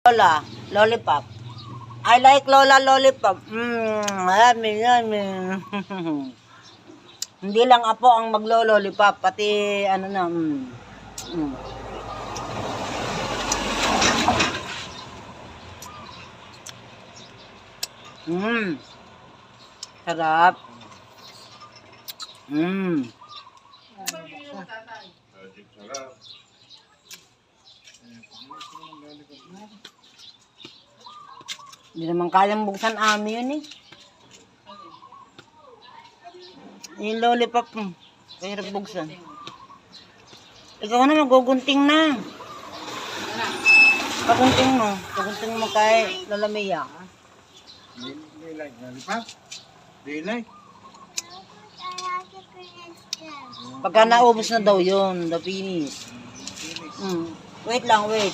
Lola, lollipop. I like Lola lollipop. Yummy, yummy. Hindi lang apo ang maglo-lollipop, pati ano na. Sarap. Hindi naman kayang buksan ami yun eh. Yung lollipop mo. Kahirap buksan. Ikaw na magugunting na. Pagunting mo. Pagunting mo kay Lola Mia. Do you like lollipop? Do you like? Pagka naubos na daw yun, the finish. Wait lang, wait.